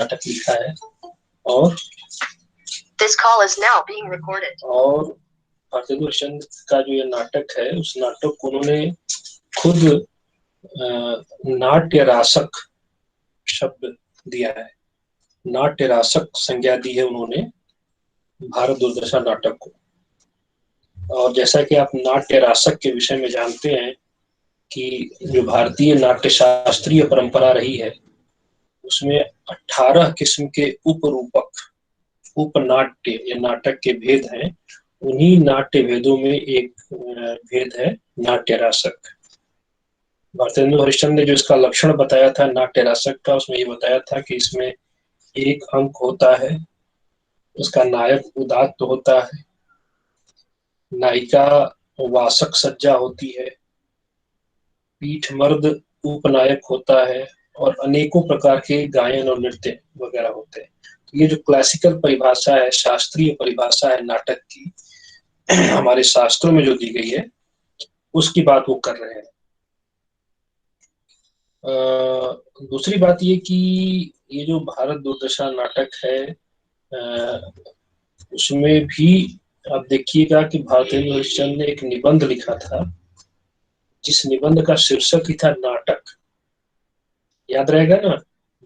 नाटक लिखा है। और This call is now being recorded. और भारतेंदु हरिश्चंद्र का जो ये नाटक है, उस नाटक को उन्होंने खुद नाट्य रासक शब्द दिया है, नाट्य रासक संज्ञा दी है उन्होंने भारत दुर्दशा नाटक को। और जैसा कि आप नाट्य रासक के विषय में जानते हैं कि जो भारतीय नाट्य शास्त्रीय परंपरा रही है, उसमें 18 किस्म के उपरूपक, उपनाट्य या नाटक के भेद हैं। उन्हीं नाट्य भेदों में एक भेद है नाट्य रासक। भारतेंदु हरिश्चंद्र ने जो इसका लक्षण बताया था नाट्य रासक का, उसमें ये बताया था कि इसमें एक अंक होता है, उसका नायक उदात्त होता है, नायिका वासक सज्जा होती है, पीठमर्द उपनायक होता है और अनेकों प्रकार के गायन और नृत्य वगैरह होते हैं। तो ये जो क्लासिकल परिभाषा है, शास्त्रीय परिभाषा है नाटक की, हमारे शास्त्रों में जो दी गई है, उसकी बात वो कर रहे हैं। दूसरी बात ये कि ये जो भारत दुर्दशा नाटक है, उसमें भी आप देखिएगा कि भारतेंदु हरिश्चंद्र ने एक निबंध लिखा था, जिस निबंध का शीर्षक ही था नाटक। याद रहेगा ना,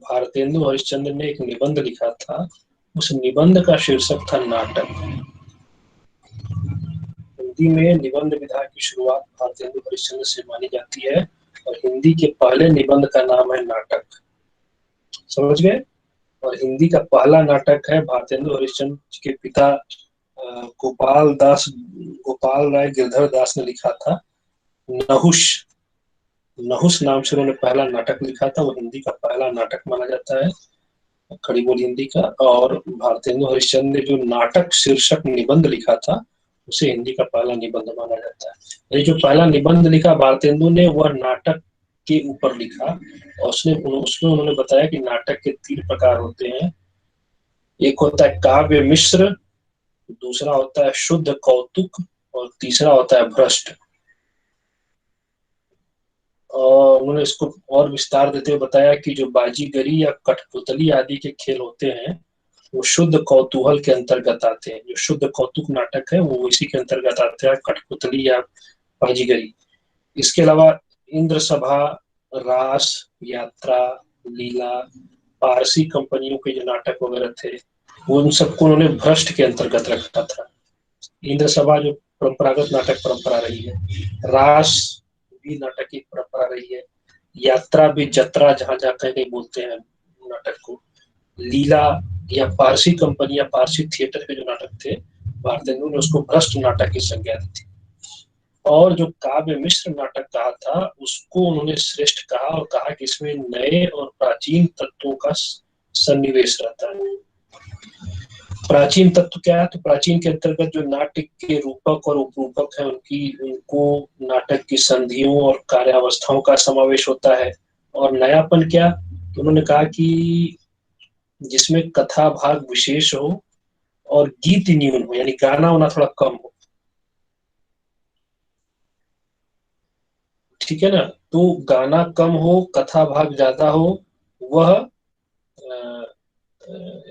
भारतेंदु हरिश्चंद्र ने एक निबंध लिखा था, उस निबंध का शीर्षक था नाटक। हिंदी में निबंध विधा की शुरुआत भारतेंदु हरिश्चंद्र से मानी जाती है और हिंदी के पहले निबंध का नाम है नाटक। समझ गए? और हिंदी का पहला नाटक है भारतेंदु हरिश्चंद्र के पिता गोपाल राय गिरधर दास ने लिखा था, नहुष। नहुष नाम से उन्होंने पहला नाटक लिखा था, वो हिंदी का पहला नाटक माना जाता है, खड़ी बोली हिंदी का। और भारतेंदु हरिश्चंद्र ने जो नाटक शीर्षक निबंध लिखा था, उसे हिंदी का पहला निबंध माना जाता है। ये जो पहला निबंध लिखा भारतेंदु ने, वह नाटक के ऊपर लिखा और उसमें उन्होंने बताया कि नाटक के 3 प्रकार होते हैं। एक होता है काव्य मिश्र, दूसरा होता है शुद्ध कौतुक और तीसरा होता है भ्रष्ट। और उन्होंने इसको और विस्तार देते हुए बताया कि जो बाजीगरी या कठपुतली आदि के खेल होते हैं, वो शुद्ध कौतूहल के अंतर्गत आते हैं। जो शुद्ध कौतुक नाटक है वो इसी के अंतर्गत आते हैं, कठपुतली या बाजीगरी। इसके अलावा इंद्र सभा, रास, यात्रा, लीला, पारसी कंपनियों के जो नाटक वगैरह थे, वो उन सबको उन्होंने भ्रष्ट के अंतर्गत रखा था। इंद्र सभा जो परंपरागत नाटक परंपरा रही है, रास भी नाटक की परंपरा रही है, यात्रा भी जत्रा जहां जाकर कहीं बोलते हैं नाटक को, लीला या पारसी कंपनी या पारसी थिएटर के जो नाटक थे, भारतेंदु ने उसको भ्रष्ट नाटक की संज्ञा दी थी। और जो काव्य मिश्र नाटक कहा था, उसको उन्होंने श्रेष्ठ कहा और कहा कि इसमें नए और प्राचीन तत्वों का सन्निवेश रहता है। प्राचीन तत्व क्या है? तो प्राचीन के अंतर्गत जो नाट्य के रूपक और उपरूपक है, उनको नाटक की संधियों और कार्यावस्थाओं का समावेश होता है। और नयापन क्या? तो उन्होंने कहा कि जिसमें कथा भाग विशेष हो और गीत न्यून हो, यानी गाना होना थोड़ा कम हो। ठीक है ना? तो गाना कम हो, कथा भाग ज्यादा हो, वह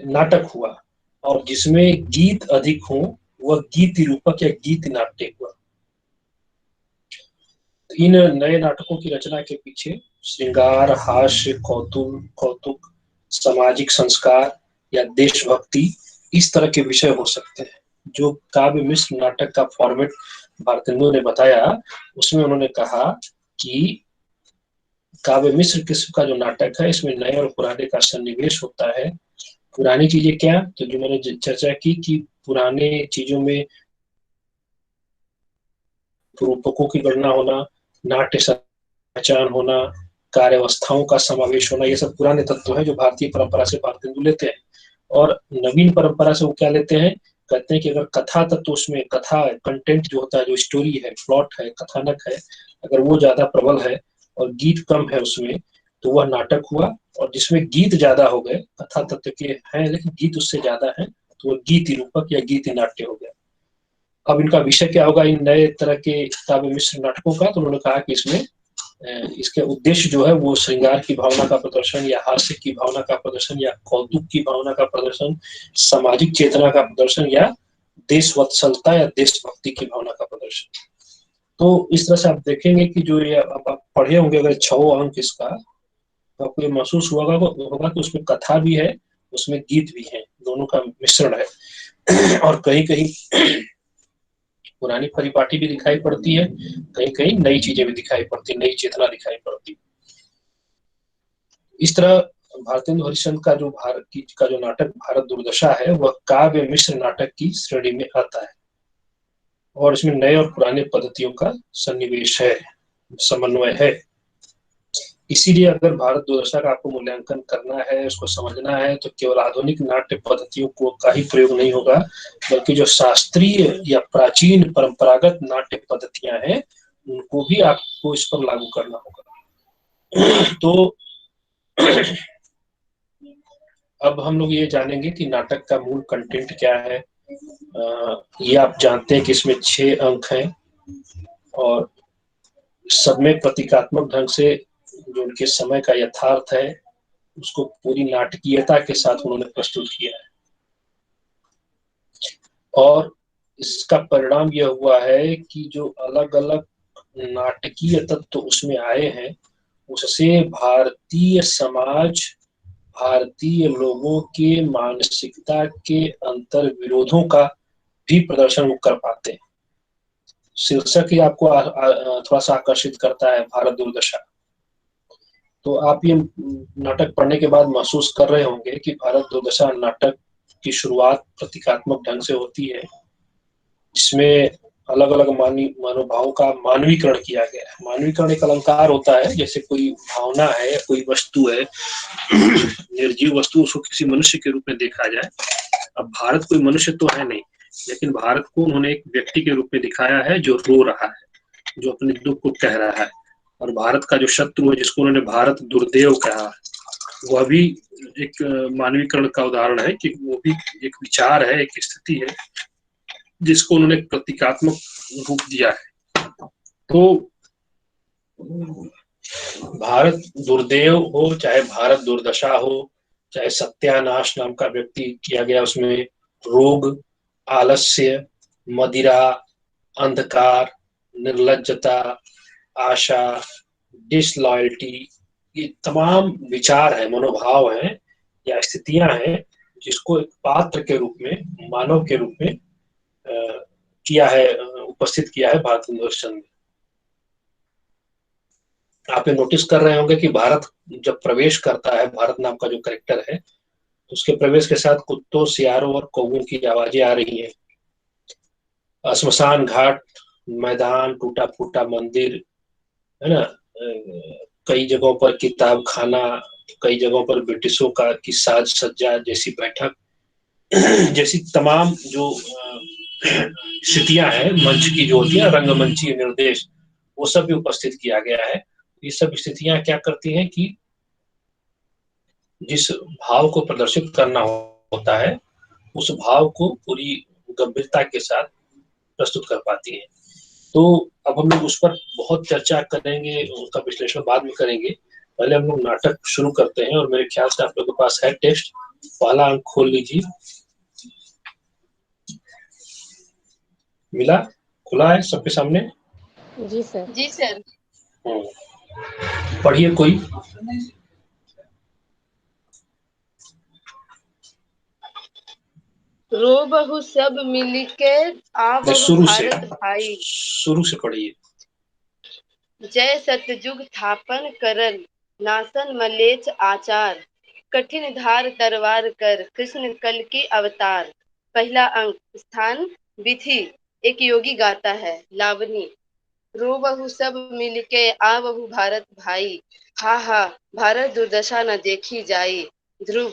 नाटक हुआ। और जिसमें गीत अधिक हो, वह गीत रूपक या गीत नाट्य हुआ। इन नए नाटकों की रचना के पीछे श्रृंगार, हास्य, कौतुक, सामाजिक संस्कार या देशभक्ति, इस तरह के विषय हो सकते हैं। जो काव्य मिश्र नाटक का फॉर्मेट भारतेंदु ने बताया, उसमें उन्होंने कहा कि काव्य मिश्र किस्म का जो नाटक है, इसमें नए और पुराने का सन्निवेश होता है। पुरानी चीजें क्या? तो जो मैंने चर्चा की कि पुराने चीजों में रूपकों की गणना होना, नाट्य पहचान होना, कार्यावस्थाओं का समावेश होना, ये सब पुराने तत्व हैं जो भारतीय परंपरा से भारतेंदु लेते हैं। और नवीन परंपरा से वो क्या लेते हैं? कहते हैं कि अगर कथा तत्व, उसमें कथा कंटेंट जो होता है, जो स्टोरी है, प्लॉट है, कथानक है, अगर वो ज्यादा प्रबल है और गीत कम है उसमें, तो वह नाटक हुआ। और जिसमें गीत ज्यादा हो गए, कथा तत्व के हैं लेकिन गीत उससे ज्यादा है, तो वह गीत रूपक या गीत नाट्य हो गया। अब इनका विषय क्या होगा इन नए तरह के काव्य मिश्र नाटकों का? तो उन्होंने कहा कि इसमें इसके उद्देश्य जो है वो श्रृंगार की भावना का प्रदर्शन या हास्य की भावना का प्रदर्शन या कौतुक की भावना का प्रदर्शन, सामाजिक चेतना का प्रदर्शन या देशवत्सलता या देशभक्ति की भावना का प्रदर्शन। तो इस तरह से आप देखेंगे कि जो ये आप पढ़े होंगे अगर 6 अंक इसका, तो आपको ये महसूस होगा कि उसमें कथा भी है, उसमें गीत भी है, दोनों का मिश्रण है। और कहीं कहीं पुरानी परिपाटी भी दिखाई पड़ती है, कहीं कहीं नई चीजें भी दिखाई पड़ती, नई चेतना दिखाई पड़ती। इस तरह भारतेंदु हरिश्चंद्र का जो नाटक भारत दुर्दशा है वह काव्य मिश्र नाटक की श्रेणी में आता है, और इसमें नए और पुराने पद्धतियों का सन्निवेश है, समन्वय है। इसीलिए अगर भारत दुर्दशा का आपको मूल्यांकन करना है, उसको समझना है, तो केवल आधुनिक नाट्य पद्धतियों का ही प्रयोग नहीं होगा, बल्कि जो शास्त्रीय या प्राचीन परंपरागत नाट्य पद्धतियां हैं उनको भी आपको इस पर लागू करना होगा। तो अब हम लोग ये जानेंगे कि नाटक का मूल कंटेंट क्या है। ये आप जानते हैं कि इसमें 6 अंक हैं और सब में प्रतीकात्मक ढंग से जो उनके समय का यथार्थ है उसको पूरी नाटकीयता के साथ उन्होंने प्रस्तुत किया है, और इसका परिणाम यह हुआ है कि जो अलग अलग नाटकीय तत्व उसमें आए हैं उससे भारतीय समाज, भारतीय लोगों के मानसिकता के अंतर विरोधों का भी प्रदर्शन वो कर पाते हैं। शीर्षक ही आपको थोड़ा सा आकर्षित करता है, भारत दुर्दशा। तो आप ये नाटक पढ़ने के बाद महसूस कर रहे होंगे कि भारत दुर्दशा नाटक की शुरुआत प्रतीकात्मक ढंग से होती है, जिसमें अलग अलग मनोभावों का मानवीकरण किया गया है। मानवीकरण एक अलंकार होता है, जैसे कोई भावना है या कोई वस्तु है, निर्जीव वस्तु, उसको किसी मनुष्य के रूप में देखा जाए। अब भारत कोई मनुष्य तो है नहीं, लेकिन भारत को उन्होंने एक व्यक्ति के रूप में दिखाया है जो रो रहा है, जो अपने दुख को कह रहा है। और भारत का जो शत्रु है जिसको उन्होंने भारत दुर्देव कहा, वह भी एक मानवीकरण का उदाहरण है कि वो भी एक विचार है, एक स्थिति है जिसको उन्होंने प्रतीकात्मक रूप दिया है। तो भारत दुर्देव हो, चाहे भारत दुर्दशा हो, चाहे सत्यानाश नाम का व्यक्ति किया गया, उसमें रोग, आलस्य, मदिरा, अंधकार, निर्लज्जता, आशा, डिसलॉयल्टी, ये तमाम विचार है, मनोभाव हैं या स्थितियां हैं जिसको एक पात्र के रूप में, मानव के रूप में किया है, उपस्थित किया है भारतेंदु हरिश्चंद्र ने। आप ये नोटिस कर रहे होंगे कि भारत जब प्रवेश करता है, भारत नाम का जो कैरेक्टर है, तो उसके प्रवेश के साथ कुत्तों, सियारों और कौवों की आवाजें आ रही हैं। श्मशान घाट, मैदान, टूटा फूटा मंदिर, है ना, कई जगहों पर किताब खाना, कई जगहों पर ब्रिटिशों की साज सज्जा जैसी बैठक, जैसी तमाम जो स्थितियां हैं मंच की जो होती है, रंगमंची निर्देश, वो सब भी उपस्थित किया गया है। ये सब स्थितियां क्या करती हैं कि जिस भाव को प्रदर्शित करना होता है उस भाव को पूरी गंभीरता के साथ प्रस्तुत कर पाती है। तो अब हम लोग उस पर बहुत चर्चा करेंगे, उसका विश्लेषण बाद में करेंगे। पहले हम लोग नाटक शुरू करते हैं, और मेरे ख्याल से आप लोगों के पास है टेक्स्ट। पहला अंक खोल लीजिए। मिला? खुला है सबके सामने? जी सर। जी सर। पढ़िए कोई। रो बहु सब मिलके आ बहु शुरू से, भारत भाई, शुरू से पढ़िए। जय सतयुग थापन करल, नासन मलेच आचार, कठिन धार तरवार कर, कृष्ण कल की अवतार। पहला अंक स्थान विधि, एक योगी गाता है, लावनी। रो बहु सब मिलके आ बहु भारत भाई, हा हा भारत दुर्दशा न देखी जाई। ध्रुव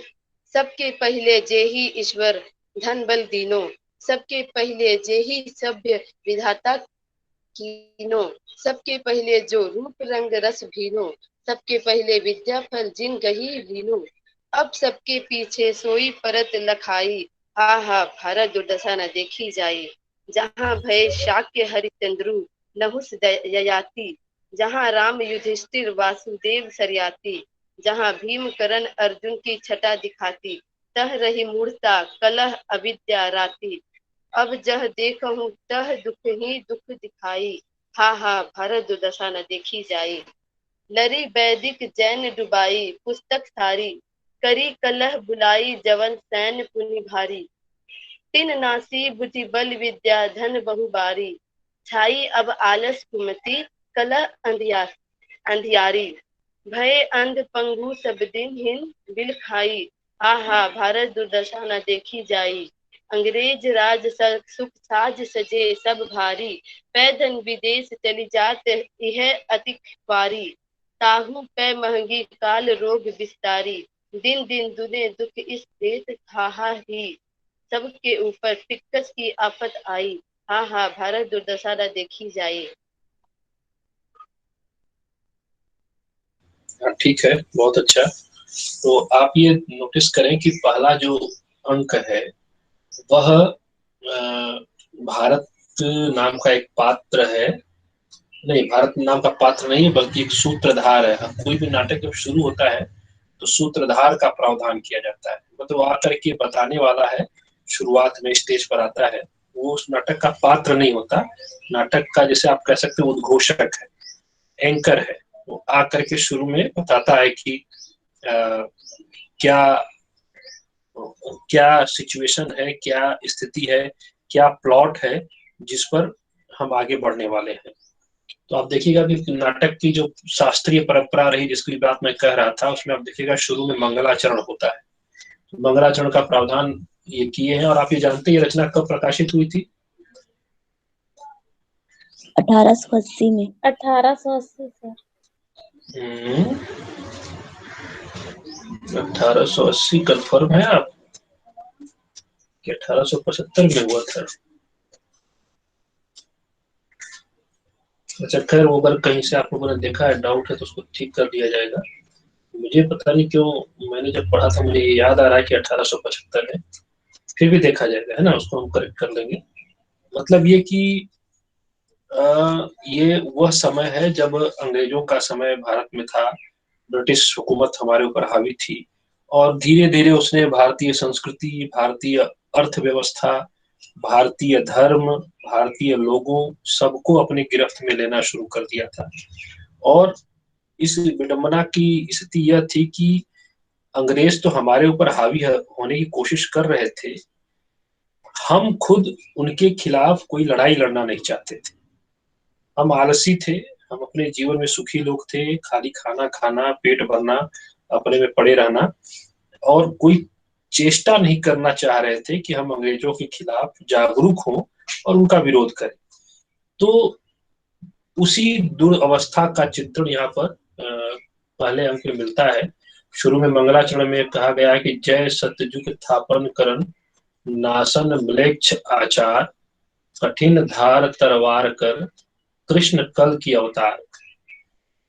सबके पहले जे ही ईश्वर धन बल दीनो, सबके पहले जे ही सभ्य विधाता कीनो, सबके पहले जो रूप रंग रस भीनो, सबके पहले विद्या फल जिन गही लीनो। अब सबके पीछे सोई परत लखाई, हा हा भारत दुर्दशा न देखी जाई। जहाँ भय शाक्य हरिचंद्रु नहुस ययाति, जहाँ राम युधिष्ठिर वासुदेव सरयाती, जहाँ भीम करण अर्जुन की छटा दिखाती, तह रही मूढ़ता कलह अविद्या राती। अब जह देखहूँ तह दुख ही दुख दिखाई, हा हा भारत दुर्दशा न देखी जाई। लरी वैदिक जैन डुबाई पुस्तक सारी, करी कलह बुलाई जवन सैन पुनि भारी। तिन नासी बुद्धि बल विद्या धन बहुबारी, छाई अब आलस कुमति कलह अंधियारी। भय अंध पंगु सब दिन हिन बिल खाई, हा हा भारत दुर्दशा न देखी जाई। अंग्रेज राज सुख साज सजे सब भारी, पैदन विदेश चली जात यह अति ख्वारी। ताहू पै महंगी काल रोग विस्तारी, दिन दिन दुने दुख इस देश हाहा ही। सबके ऊपर टिक्कस की आफत आई, हा हा भारत दुर्दशा न देखी जाए। हाँ, ठीक है, बहुत अच्छा। तो आप ये नोटिस करें कि पहला जो अंक है वह भारत नाम का एक पात्र है, नहीं, भारत नाम का पात्र नहीं है बल्कि एक सूत्रधार है। कोई भी नाटक जब शुरू होता है तो सूत्रधार का प्रावधान किया जाता है, मतलब आकर के बताने वाला है, शुरुआत में स्टेज पर आता है, वो उस नाटक का पात्र नहीं होता, नाटक का जैसे आप कह सकते हो उद्घोषक है, एंकर है। वो आकर के शुरू में बताता है कि क्या क्या सिचुएशन है, क्या स्थिति है, क्या प्लॉट है जिस पर हम आगे बढ़ने वाले हैं। तो आप देखिएगा कि नाटक की जो शास्त्रीय परंपरा रही जिसकी बात मैं कह रहा था, उसमें आप देखिएगा शुरू में मंगलाचरण होता है। तो मंगलाचरण का प्रावधान ये किए हैं। और आप ये जानते हैं ये रचना कब प्रकाशित हुई थी? 1880 में। 1880 सर। 1880 कंफर्म है आप कि 1875 में हुआ था? अच्छा, खैर वो अगर कहीं से आप लोगों ने देखा है, डाउट है तो उसको ठीक कर दिया जाएगा। मुझे पता नहीं क्यों, मैंने जब पढ़ा था मुझे याद आ रहा है कि 1875 है, फिर भी देखा जाएगा, है ना, उसको हम करेक्ट कर लेंगे। मतलब ये कि ये वह समय है जब अंग्रेजों का समय भारत में था, ब्रिटिश हुकूमत हमारे ऊपर हावी थी, और धीरे धीरे उसने भारतीय संस्कृति, भारतीय अर्थव्यवस्था, भारतीय धर्म, भारतीय लोगों सबको अपनी गिरफ्त में लेना शुरू कर दिया था। और इस विडंबना की स्थिति यह थी कि अंग्रेज तो हमारे ऊपर हावी होने की कोशिश कर रहे थे, हम खुद उनके खिलाफ कोई लड़ाई लड़ना नहीं चाहते थे। हम आलसी थे, हम अपने जीवन में सुखी लोग थे, खाली खाना खाना, पेट भरना, अपने में पड़े रहना, और कोई चेष्टा नहीं करना चाह रहे थे कि हम अंग्रेजों के खिलाफ जागरूक हों और उनका विरोध करें। तो उसी दुर्अवस्था का चित्रण यहाँ पर पहले अंक में मिलता है। शुरू में मंगलाचरण में कहा गया है कि जय सत्यजुग थापन करन, नासन म्लेच्छ आचार, कठिन धार तरवार कर, कृष्ण कल की अवतार।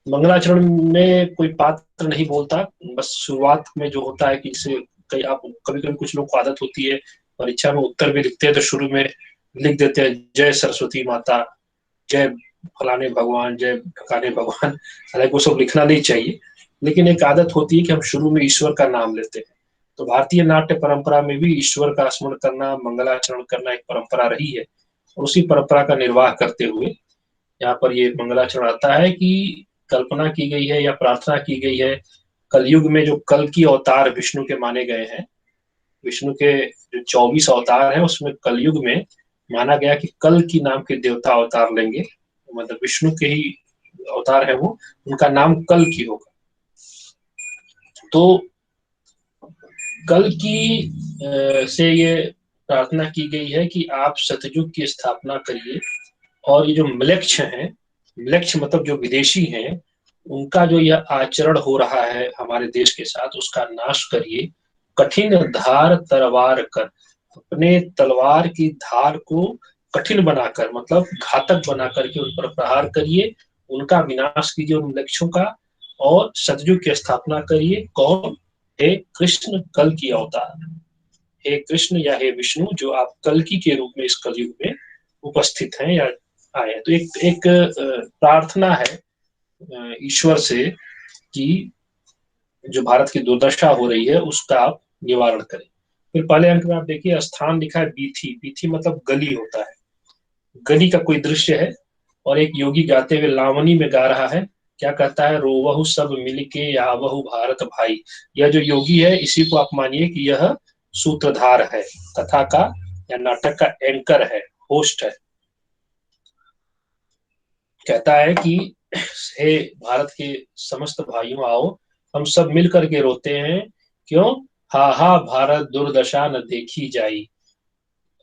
मंगलाचरण में कोई पात्र नहीं बोलता, बस शुरुआत में जो होता है कि इसे कई आप कभी कभी कुछ लोग को आदत होती है परीक्षा में उत्तर भी लिखते हैं तो शुरू में लिख देते हैं जय सरस्वती माता, जय फलाने भगवान, जय ढकाने भगवान। हालांकि वो सब लिखना नहीं चाहिए, लेकिन एक आदत होती है कि हम शुरू में ईश्वर का नाम लेते हैं। तो भारतीय नाट्य परंपरा में भी ईश्वर का स्मरण करना, मंगलाचरण करना एक परंपरा रही है, और उसी परंपरा का निर्वाह करते हुए यहाँ पर ये मंगलाचरण आता है कि कल्पना की गई है या प्रार्थना की गई है कलयुग में जो कल की अवतार विष्णु के माने गए हैं, विष्णु के जो 24 अवतार हैं उसमें कलयुग में माना गया कि कल की नाम के देवता अवतार लेंगे, मतलब विष्णु के ही अवतार है वो, उनका नाम कल की होगा। तो कल की से ये प्रार्थना की गई है कि आप सतयुग की स्थापना करिए, और ये जो म्लेच्छ हैं, म्लेच्छ मतलब जो विदेशी हैं, उनका जो यह आचरण हो रहा है हमारे देश के साथ उसका नाश करिए। कठिन धार तलवार कर, अपने तलवार की धार को कठिन बनाकर, मतलब घातक बना करके उन पर प्रहार करिए, उनका विनाश कीजिए उन म्लेच्छों का, और सतयुग की स्थापना करिए। कौन? हे कृष्ण कल की अवतार, हे कृष्ण या हे विष्णु जो आप कल्कि के रूप में इस कलयुग में उपस्थित हैं या आए। तो एक प्रार्थना है ईश्वर से कि जो भारत की दुर्दशा हो रही है उसका आप निवारण करें। फिर पहले अंक में आप देखिए स्थान लिखा है बीथी। बीथी मतलब गली होता है, गली का कोई दृश्य है और एक योगी गाते हुए लावनी में गा रहा है। क्या कहता है? रोवहु सब मिलके आवहु भारत भाई। यह जो योगी है इसी को आप मानिए कि यह सूत्रधार है, कथा का या नाटक का एंकर है, होस्ट है। कहता है कि हे भारत के समस्त भाइयों आओ, हम सब मिल करके रोते हैं। क्यों? हा हा भारत दुर्दशा न देखी जाई।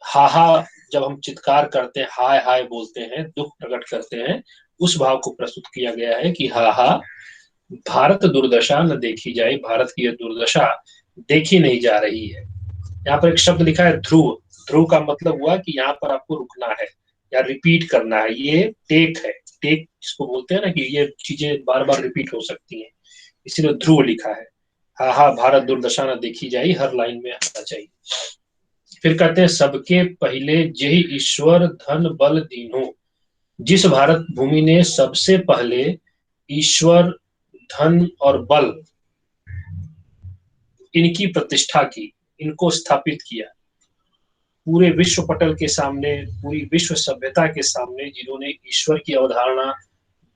हा हा जब हम चित्कार करते हैं, हाय हाय बोलते हैं, दुख प्रकट करते हैं, उस भाव को प्रस्तुत किया गया है कि हा हा भारत दुर्दशा न देखी जाए, भारत की यह दुर्दशा देखी नहीं जा रही है। यहाँ पर एक शब्द लिखा है ध्रुव। ध्रुव का मतलब हुआ कि यहाँ पर आपको रुकना है या रिपीट करना है। ये टेक है, टेक जिसको बोलते हैं ना कि ये चीजें बार बार रिपीट हो सकती हैं, इसीलिए ध्रुव लिखा है। हा हा भारत दुर्दशा न देखी जाए हर लाइन में आना चाहिए। फिर कहते हैं सबके पहले जय ईश्वर धन बल दीनो। जिस भारत भूमि ने सबसे पहले ईश्वर, धन और बल इनकी प्रतिष्ठा की, इनको स्थापित किया, पूरे विश्व पटल के सामने, पूरी विश्व सभ्यता के सामने जिन्होंने ईश्वर की अवधारणा,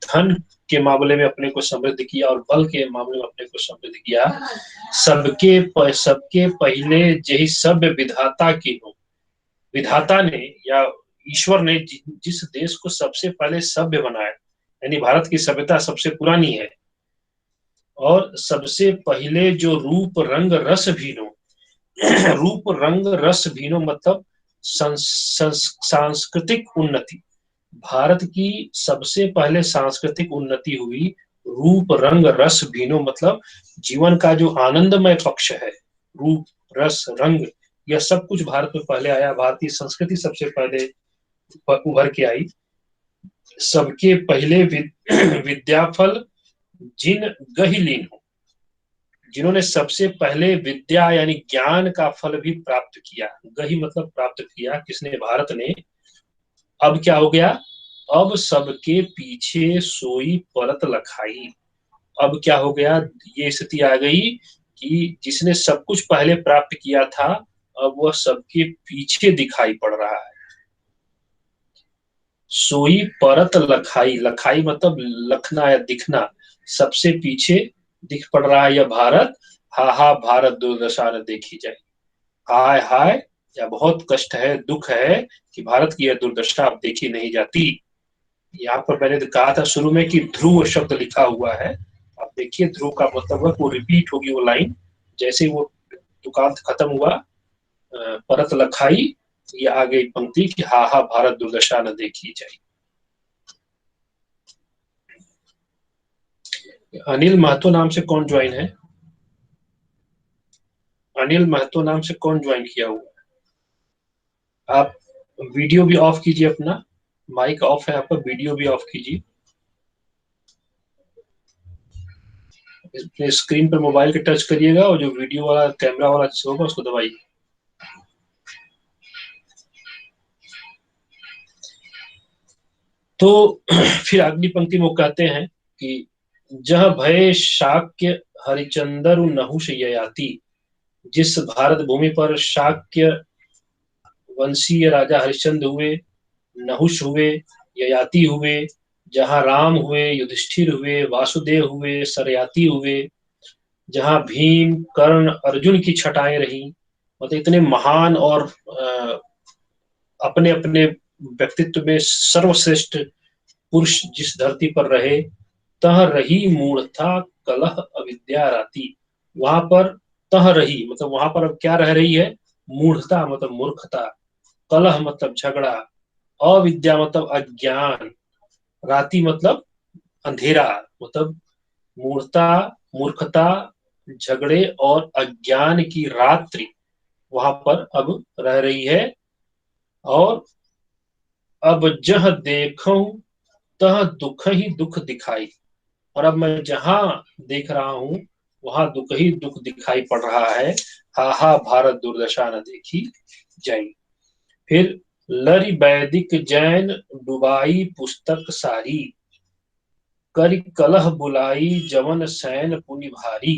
धन के मामले में अपने को समृद्ध किया और बल के मामले में अपने को समृद्ध किया, सबके पहले जही सभ्य विधाता की हो। विधाता ने या ईश्वर ने जिस देश को सबसे पहले सभ्य बनाया, यानी भारत की सभ्यता सबसे पुरानी है, और सबसे पहले जो रूप रंग रस भीनो, रूप रंग रस भीनो मतलब सांस्कृतिक उन्नति। भारत की सबसे पहले सांस्कृतिक उन्नति हुई। रूप रंग रस भीनो मतलब जीवन का जो आनंदमय पक्ष है, रूप रस रंग, यह सब कुछ भारत में पहले आया। भारतीय संस्कृति सबसे पहले उभर के आई। सबके पहले विद्याफल जिन गहिलीन हो, जिन्होंने सबसे पहले विद्या यानी ज्ञान का फल भी प्राप्त किया। गही मतलब प्राप्त किया किसने? भारत ने। अब क्या हो गया? अब सबके पीछे सोई परत लखाई। अब क्या हो गया? ये स्थिति आ गई कि जिसने सब कुछ पहले प्राप्त किया था अब वह सबके पीछे दिखाई पड़ रहा है। सोई परत लखाई, लखाई मतलब लखना या दिखना, सबसे पीछे दिख पड़ रहा है यह भारत। हा हा भारत दुर्दशा न देखी जाए। हाय हाय, या बहुत कष्ट है, दुख है कि भारत की यह दुर्दशा अब देखी नहीं जाती। यहाँ पर मैंने तो कहा था शुरू में कि ध्रुव शब्द लिखा हुआ है। आप देखिए ध्रुव का मतलब है वो रिपीट होगी वो लाइन, जैसे वो दुकान खत्म हुआ परत लखाई, ये आ गई पंक्ति कि हा हा भारत दुर्दशा न देखी जाए। अनिल महतो नाम से कौन ज्वाइन है? अनिल महतो नाम से कौन ज्वाइन किया हुआ है? आप वीडियो भी ऑफ कीजिए, अपना माइक ऑफ है आपका, वीडियो भी ऑफ कीजिए। स्क्रीन पर मोबाइल के टच करिएगा और जो वीडियो वाला कैमरा वाला होगा उसको दबाइए। तो फिर अगली पंक्ति में वो कहते हैं कि जह भय शाक्य हरिचंदर नहुष ययाति। जिस भारत भूमि पर शाक्य वंशीय राजा हरिश्चंद्र हुए, नहुष हुए, ययाति हुए, जहां राम हुए, युधिष्ठिर हुए, वासुदेव हुए, सरयाति हुए, जहां भीम कर्ण अर्जुन की छटाएं रही, मतलब इतने महान और अपने अपने व्यक्तित्व में सर्वश्रेष्ठ पुरुष जिस धरती पर रहे, तह रही मूढ़ता कलह अविद्या राती। वहां पर तह रही मतलब वहां पर अब क्या रह रही है? मूढ़ता मतलब मूर्खता, कलह मतलब झगड़ा, अविद्या मतलब अज्ञान, राति मतलब अंधेरा, मतलब मूर्खता, मूर्खता, झगड़े और अज्ञान की रात्रि वहां पर अब रह रही है। और अब जह देखूं तह दुख ही दुख दिखाई, और अब मैं जहां देख रहा हूं वहां दुख ही दुख दिखाई पड़ रहा है। हा हा भारत दुर्दशा न देखी जाई। फिर लरि वैदिक जैन डुबाई पुस्तक सारी। करि कलह बुलाई जवन सैन पुनि भारी।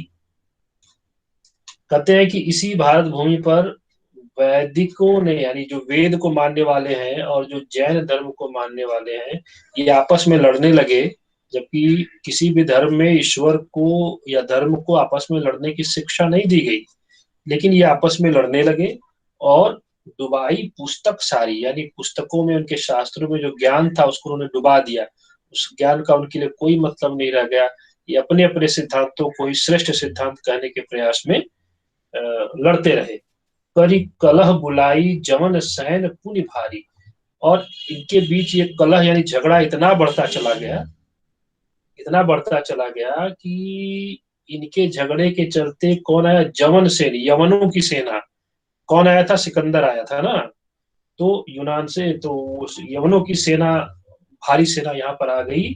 कहते हैं कि इसी भारत भूमि पर वैदिकों ने, यानी जो वेद को मानने वाले हैं और जो जैन धर्म को मानने वाले हैं, ये आपस में लड़ने लगे। जबकि किसी भी धर्म में ईश्वर को या धर्म को आपस में लड़ने की शिक्षा नहीं दी गई, लेकिन ये आपस में लड़ने लगे और डुबाई पुस्तक सारी, यानी पुस्तकों में उनके शास्त्रों में जो ज्ञान था उसको उन्होंने डुबा दिया। उस ज्ञान का उनके लिए कोई मतलब नहीं रह गया। ये अपने अपने सिद्धांतों को ही श्रेष्ठ सिद्धांत कहने के प्रयास में लड़ते रहे। करी कलह बुलाई जवन सैन पुनि भारी। और इनके बीच ये कलह यानी झगड़ा इतना बढ़ता चला गया, इतना बढ़ता चला गया कि इनके झगड़े के चलते कौन आया, जवन सेन, यवनों की सेना। कौन आया था, सिकंदर आया था ना, तो यूनान से, तो उस यवनों की सेना, भारी सेना यहाँ पर आ गई।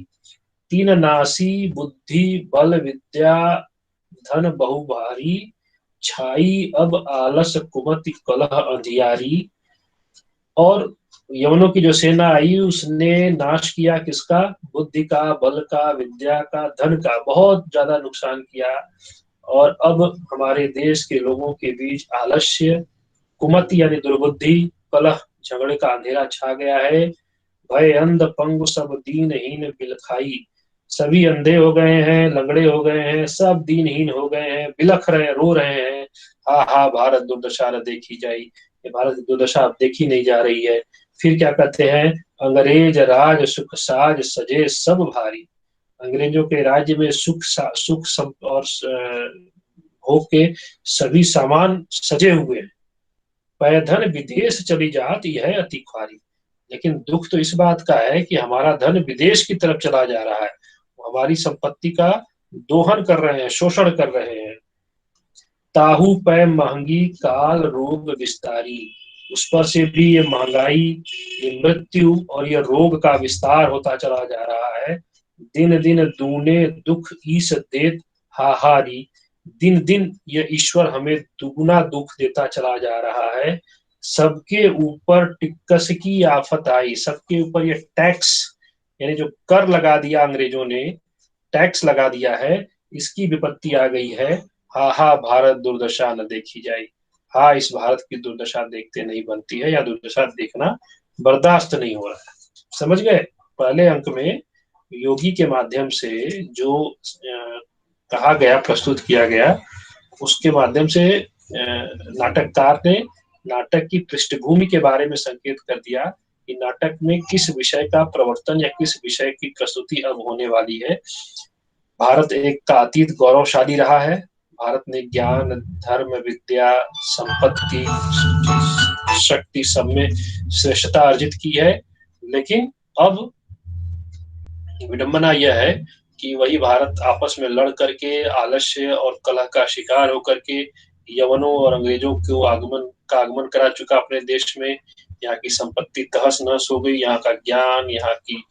तीन नासी बुद्धि बल विद्या धन बहु भारी, छाई अब आलस कुमति कलह अंधियारी। और यवनों की जो सेना आई उसने नाश किया किसका, बुद्धि का, बल का, विद्या का, धन का, बहुत ज्यादा नुकसान किया। और अब हमारे देश के लोगों के बीच आलस्य, कुमति यानी दुर्बुद्धि, कलह झगड़े का अंधेरा छा गया है। भय अंध पंगु सब दीनहीन बिलखाई। सभी अंधे हो गए हैं, लंगड़े हो गए हैं, सब दीनहीन हो गए हैं, बिलख रहे, रो रहे हैं। हा हा भारत दुर्दशा न देखी जाई। ये भारत की दुर्दशा अब देखी नहीं जा रही है। फिर क्या कहते हैं, अंग्रेज राज सुख साज सजे सब भारी। अंग्रेजों के राज्य में सुख और भोग के सभी सामान सजे हुए हैं। पैधन विदेश चली जात यह अति ख्वारी। लेकिन दुख तो इस बात का है कि हमारा धन विदेश की तरफ चला जा रहा है, हमारी संपत्ति का दोहन कर रहे हैं, शोषण कर रहे हैं। ताहू पै महंगी काल रोग विस्तारी। उस पर से भी ये महंगाई, ये मृत्यु और ये रोग का विस्तार होता चला जा रहा है। दिन दिन दूने दुख ईस देत हाहारी। दिन दिन ये ईश्वर हमें दुगुना दुख देता चला जा रहा है। सबके ऊपर टिक्कस की आफत आई। सबके ऊपर ये टैक्स, यानी जो कर लगा दिया अंग्रेजों ने, टैक्स लगा दिया है, इसकी विपत्ति आ गई है। हा हा भारत दुर्दशा न देखी जाए। हाँ, इस भारत की दुर्दशा देखते नहीं बनती है, या दुर्दशा देखना बर्दाश्त नहीं हो रहा है। समझ गए। पहले अंक में योगी के माध्यम से जो कहा गया, प्रस्तुत किया गया, उसके माध्यम से नाटककार ने नाटक की पृष्ठभूमि के बारे में संकेत कर दिया कि नाटक में किस विषय का प्रवर्तन या किस विषय की प्रस्तुति अब होने वाली है। भारत एक का अतीत गौरवशाली रहा है। भारत ने ज्ञान, धर्म, विद्या, संपत्ति, शक्ति सब में श्रेष्ठता अर्जित की है। लेकिन अब विडंबना यह है कि वही भारत आपस में लड़ करके, आलस्य और कलह का शिकार होकर के यवनों और अंग्रेजों को आगमन करा चुका अपने देश में। यहाँ की संपत्ति तहस नहस हो गई, यहाँ का ज्ञान, यहाँ की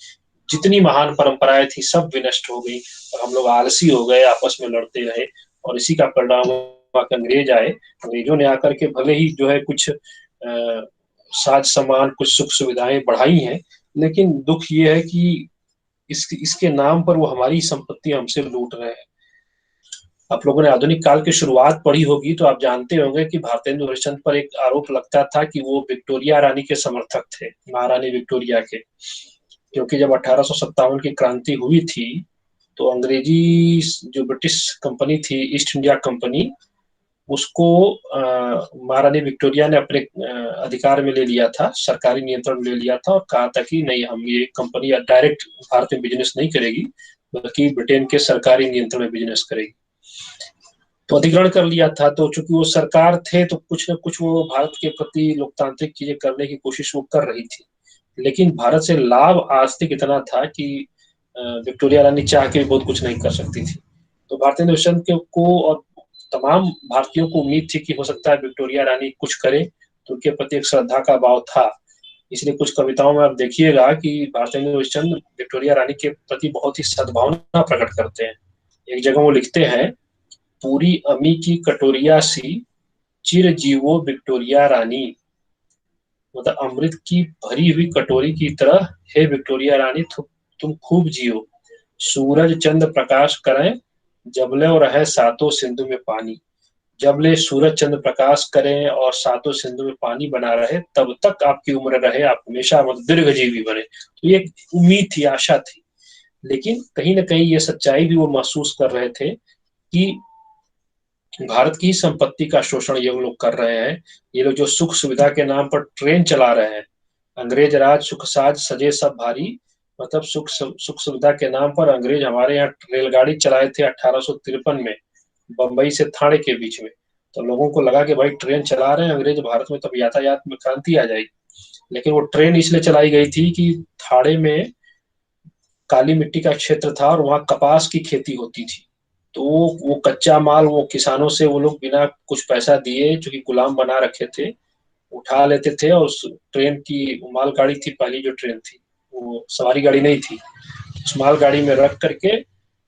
जितनी महान परंपराएं थी सब विनष्ट हो गई, और हम लोग आलसी हो गए, आपस में लड़ते रहे। और इसी का परिणाम हुआ कि अंग्रेज आए। अंग्रेजों ने आकर के भले ही जो है कुछ साज सामान, कुछ सुख सुविधाएं बढ़ाई हैं, लेकिन दुख ये है कि इसके नाम पर वो हमारी संपत्ति हमसे लूट रहे हैं। आप लोगों ने आधुनिक काल की शुरुआत पढ़ी होगी तो आप जानते होंगे कि भारतेंदु हरिश्चंद्र पर एक आरोप लगता था कि वो विक्टोरिया रानी के समर्थक थे, महारानी विक्टोरिया के। क्योंकि जब 1857 की क्रांति हुई थी तो अंग्रेजी जो ब्रिटिश कंपनी थी, ईस्ट इंडिया कंपनी, उसको महारानी विक्टोरिया ने अपने अधिकार में ले लिया था, सरकारी नियंत्रण में ले लिया था, और कहा था कि नहीं, हम ये कंपनी डायरेक्ट भारत में बिजनेस नहीं करेगी, बल्कि ब्रिटेन के सरकारी नियंत्रण में बिजनेस करेगी। तो अधिग्रहण कर लिया था। तो चूंकि वो सरकार थे तो कुछ न कुछ वो भारत के प्रति लोकतांत्रिक चीजें करने की कोशिश वो कर रही थी। लेकिन भारत से लाभ आज तक इतना था कि विक्टोरिया रानी चाह के बहुत कुछ नहीं कर सकती थी। तो भारतेंदु हरिश्चंद्र को और तमाम भारतीयों को उम्मीद थी कि हो सकता है विक्टोरिया रानी कुछ करे, तो उनके प्रति एक श्रद्धा का भाव था। इसलिए कुछ कविताओं में आप देखिएगा कि भारतेंदु हरिश्चंद्र विक्टोरिया रानी के प्रति बहुत ही सद्भावना प्रकट करते हैं। एक जगह वो लिखते हैं, पूरी अमी की कटोरिया सी चिर जीवो विक्टोरिया रानी। मतलब अमृत की भरी हुई कटोरी की तरह हे विक्टोरिया रानी तुम खूब जियो। सूरज चंद्र प्रकाश करें, जबले और रहे सातों सिंधु में पानी। जबले सूरज चंद्र प्रकाश करें और सातों सिंधु में पानी बना रहे, तब तक आपकी उम्र रहे, आप हमेशा दीर्घजीवी बने। तो ये एक उम्मीद थी, आशा थी। लेकिन कहीं ना कहीं ये सच्चाई भी वो महसूस कर रहे थे कि भारत की संपत्ति का शोषण ये लोग कर रहे हैं। ये लोग जो सुख सुविधा के नाम पर ट्रेन चला रहे हैं, अंग्रेज राज सुख साज सजे सब भारी, मतलब सुख सुविधा के नाम पर अंग्रेज हमारे यहाँ रेलगाड़ी चलाए थे 1853 में, बंबई से थाने के बीच में। तो लोगों को लगा कि भाई ट्रेन चला रहे हैं अंग्रेज भारत में, तब यातायात में क्रांति आ जाएगी। लेकिन वो ट्रेन इसलिए चलाई गई थी कि थाड़े में काली मिट्टी का क्षेत्र था और वहां कपास की खेती होती थी। तो वो कच्चा माल वो किसानों से वो लोग बिना कुछ पैसा दिए, चूंकि गुलाम बना रखे थे, उठा लेते थे। और उस ट्रेन की मालगाड़ी थी, पहली जो ट्रेन थी वो सवारी गाड़ी नहीं थी। उस मालगाड़ी में रख करके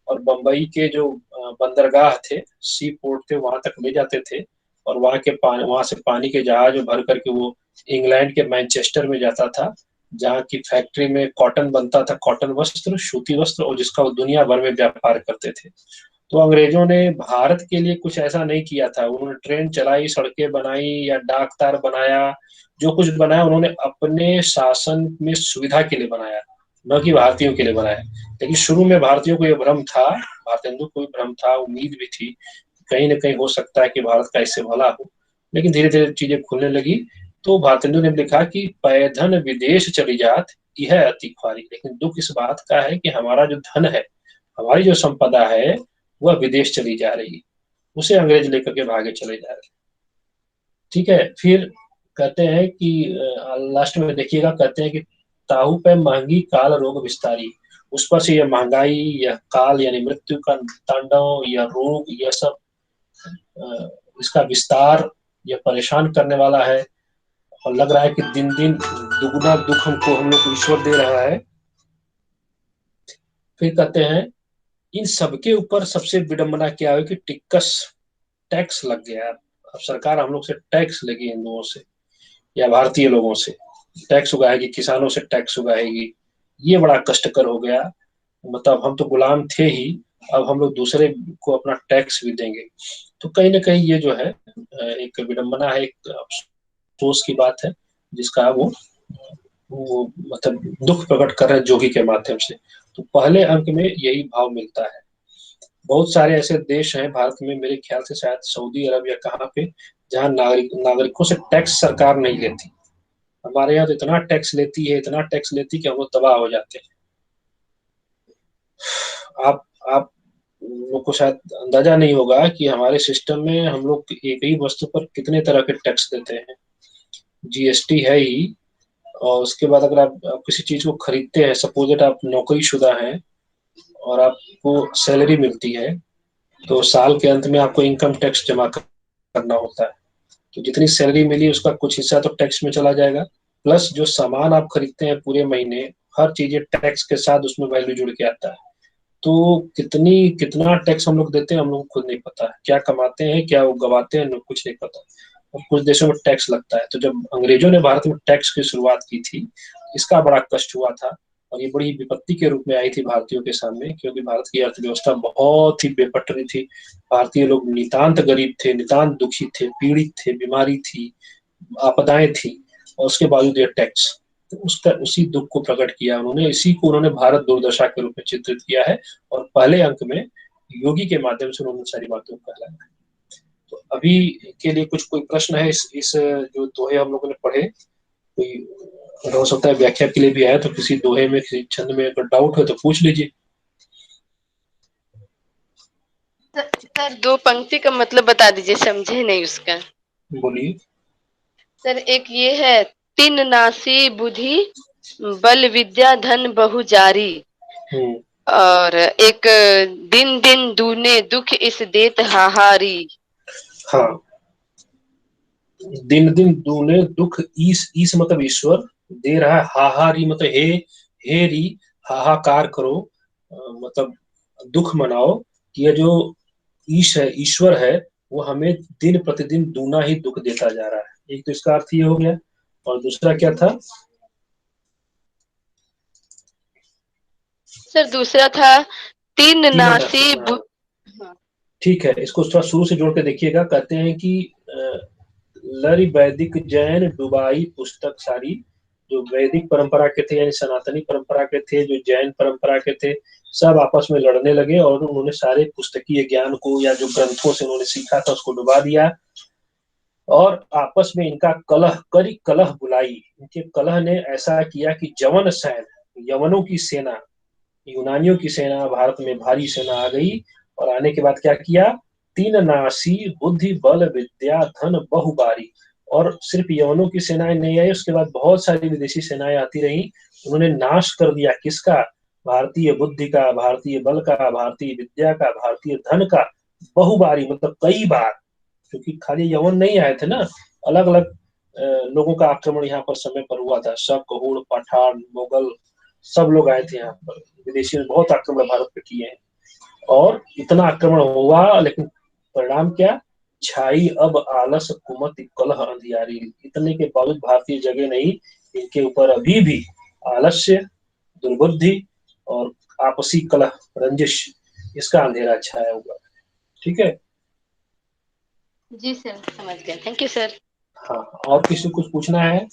और बंबई के जो बंदरगाह थे, सी पोर्ट थे, वहां तक ले जाते थे। और वहां से पानी के जहाज भर करके वो इंग्लैंड के मैनचेस्टर में जाता था, जहाँ की फैक्ट्री में कॉटन बनता था, कॉटन वस्त्र, सूती वस्त्र, और जिसका वो दुनिया भर में व्यापार करते थे। तो अंग्रेजों ने भारत के लिए कुछ ऐसा नहीं किया था। उन्होंने ट्रेन चलाई, सड़कें बनाई या डाक तार बनाया, जो कुछ बनाया उन्होंने अपने शासन में सुविधा के लिए बनाया, न कि भारतीयों के लिए बनाया। लेकिन शुरू में भारतीयों को यह भ्रम था, भारतेंदु को भी भ्रम था, उम्मीद भी थी कहीं ना कहीं हो सकता है कि भारत का इससे भला हो। लेकिन धीरे धीरे चीजें खुलने लगी। तो भारतेंदु ने लिखा कि पैधन विदेश चली जात, यह अति ख्वारी। लेकिन दुख इस बात का है कि हमारा जो धन है, हमारी जो संपदा है, वह विदेश चली जा रही है, उसे अंग्रेज लेकर के भागे चले जा रहे हैं। ठीक है। फिर कहते हैं कि लास्ट में देखिएगा, कहते हैं कि ताहू पे महंगी काल रोग विस्तारी। उस पर से यह महंगाई, यह काल यानी मृत्यु का तांडव, यह रोग, यह सब इसका विस्तार, यह परेशान करने वाला है। और लग रहा है कि दिन दिन दुगुना दुख हमको हम लोग को ईश्वर दे रहा है। फिर कहते हैं इन सबके ऊपर सबसे विडंबना क्या है कि टिक्कस, टैक्स लग गया। अब सरकार हम लोग से टैक्स लेगी, हिंदुओं से या भारतीय लोगों से टैक्स उगाएगी, किसानों से टैक्स उगाएगी। ये बड़ा कष्टकर हो गया। मतलब हम तो गुलाम थे ही, अब हम लोग दूसरे को अपना टैक्स भी देंगे। तो कहीं ना कहीं ये जो है एक विडंबना है, एक अफसोस की बात है, जिसका वो मतलब दुख प्रकट कर रहे हैं जोगी के माध्यम से। तो पहले अंक में यही भाव मिलता है। बहुत सारे ऐसे देश हैं भारत में, मेरे ख्याल से शायद सऊदी अरब या कहाँ पे, जहाँ नागरिकों से टैक्स सरकार नहीं लेती। हमारे यहाँ तो इतना टैक्स लेती है, इतना टैक्स लेती है कि हम लोग तबाह हो जाते हैं। आप लोग को शायद अंदाजा नहीं होगा कि हमारे सिस्टम में हम लोग एक ही वस्तु पर कितने तरह के टैक्स देते हैं। जीएसटी है ही, और उसके बाद अगर आप किसी चीज को खरीदते हैं, सपोज आप नौकरीशुदा हैं और आपको सैलरी मिलती है, तो साल के अंत में आपको इनकम टैक्स जमा करना होता है। तो जितनी सैलरी मिली उसका कुछ हिस्सा तो टैक्स में चला जाएगा, प्लस जो सामान आप खरीदते हैं पूरे महीने, हर चीज टैक्स के साथ उसमें वैल्यू जुड़ के आता है। तो कितना टैक्स हम लोग देते हैं, हम लोग को खुद नहीं पता है। क्या कमाते हैं, क्या वो गवाते हैं, कुछ नहीं पता। और कुछ देशों में टैक्स लगता है। तो जब अंग्रेजों ने भारत में टैक्स की शुरुआत की थी, इसका बड़ा कष्ट हुआ था। और ये बड़ी विपत्ति के रूप में आई थी भारतीयों के सामने, क्योंकि भारत की अर्थव्यवस्था बहुत ही बेपटरी थी। भारतीय लोग नितांत गरीब थे, नितांत दुखी थे, पीड़ित थे, बीमारी थी, आपदाएं थी, और उसके बावजूद ये टैक्स। तो उसका उसी दुख को प्रकट किया उन्होंने, इसी को उन्होंने भारत दुर्दशा के रूप में चित्रित किया है। और पहले अंक में योगी के माध्यम से उन्होंने सारी बातों को कहलाया है। तो अभी के लिए कोई प्रश्न है इस जो दोहे हम लोगों ने पढ़े, कोई अगर हो सकता है व्याख्या के लिए भी आया, तो किसी दोहे में, किसी छंद में अगर डाउट हो तो पूछ लीजिए। सर 2 पंक्ति का मतलब बता दीजिए, समझे नहीं उसका। बोलिए। सर एक ये है, तीन नासी बुद्धि बल विद्या धन बहु जारी। और एक दिन दिन दूने दुख इस देत हाहारी। हाँ, दिन दिन दूने दुख ईस मतलब ईश्वर दे रहा है, हाहारी मतलब हे री, हाहाकार करो, मतलब दुख मनाओ कि यह जो ईश है, ईश्वर है, वो हमें दिन प्रतिदिन दूना ही दुख देता जा रहा है। एक तो इसका अर्थ ये हो गया। और दूसरा क्या था? सर दूसरा था तीन तीन नासी नासी, हाँ ठीक है, इसको थोड़ा शुरू से जोड़ के देखिएगा। कहते हैं कि लरि वैदिक जैन डुबाई पुस्तक सारी, जो वैदिक परंपरा के थे यानी सनातनी परंपरा के थे, जो जैन परंपरा के थे, सब आपस में लड़ने लगे और उन्होंने सारे पुस्तकीय ज्ञान को या जो ग्रंथों से उन्होंने सीखा था उसको डुबा दिया। और आपस में इनका कलह बुलाई। इनके कलह ने ऐसा किया कि जवन सैन, यवनों की सेना, यूनानियों की सेना भारत में भारी सेना आ गई। और आने के बाद क्या किया, तीन नासी बुद्धि बल विद्या धन बहुबारी। और सिर्फ यवनों की सेनाएं नहीं आई, उसके बाद बहुत सारी विदेशी सेनाएं आती रही। उन्होंने नाश कर दिया किसका, भारतीय बुद्धि का, भारतीय बल का, भारतीय विद्या का, भारतीय धन का, बहुबारी मतलब कई बार। क्योंकि खाली यवन नहीं आए थे ना, अलग अलग लोगों का आक्रमण यहाँ पर समय पर हुआ था। शक, हुड़, पठान, मुगल, सब लोग आए थे यहाँ पर। विदेशियों ने बहुत आक्रमण भारत पे किए हैं और इतना आक्रमण हुआ, लेकिन परिणाम क्या, छाई अब आलस कुमत कलह अंधियारी। इतने के बावजूद भारतीय जगह नहीं, इनके ऊपर अभी भी आलस्य, दुर्बुद्धि और आपसी कलह, रंजिश, इसका अंधेरा छाया हुआ। ठीक है, जी सर समझ गया, थैंक यू सर। हाँ और किसी को कुछ पूछना है?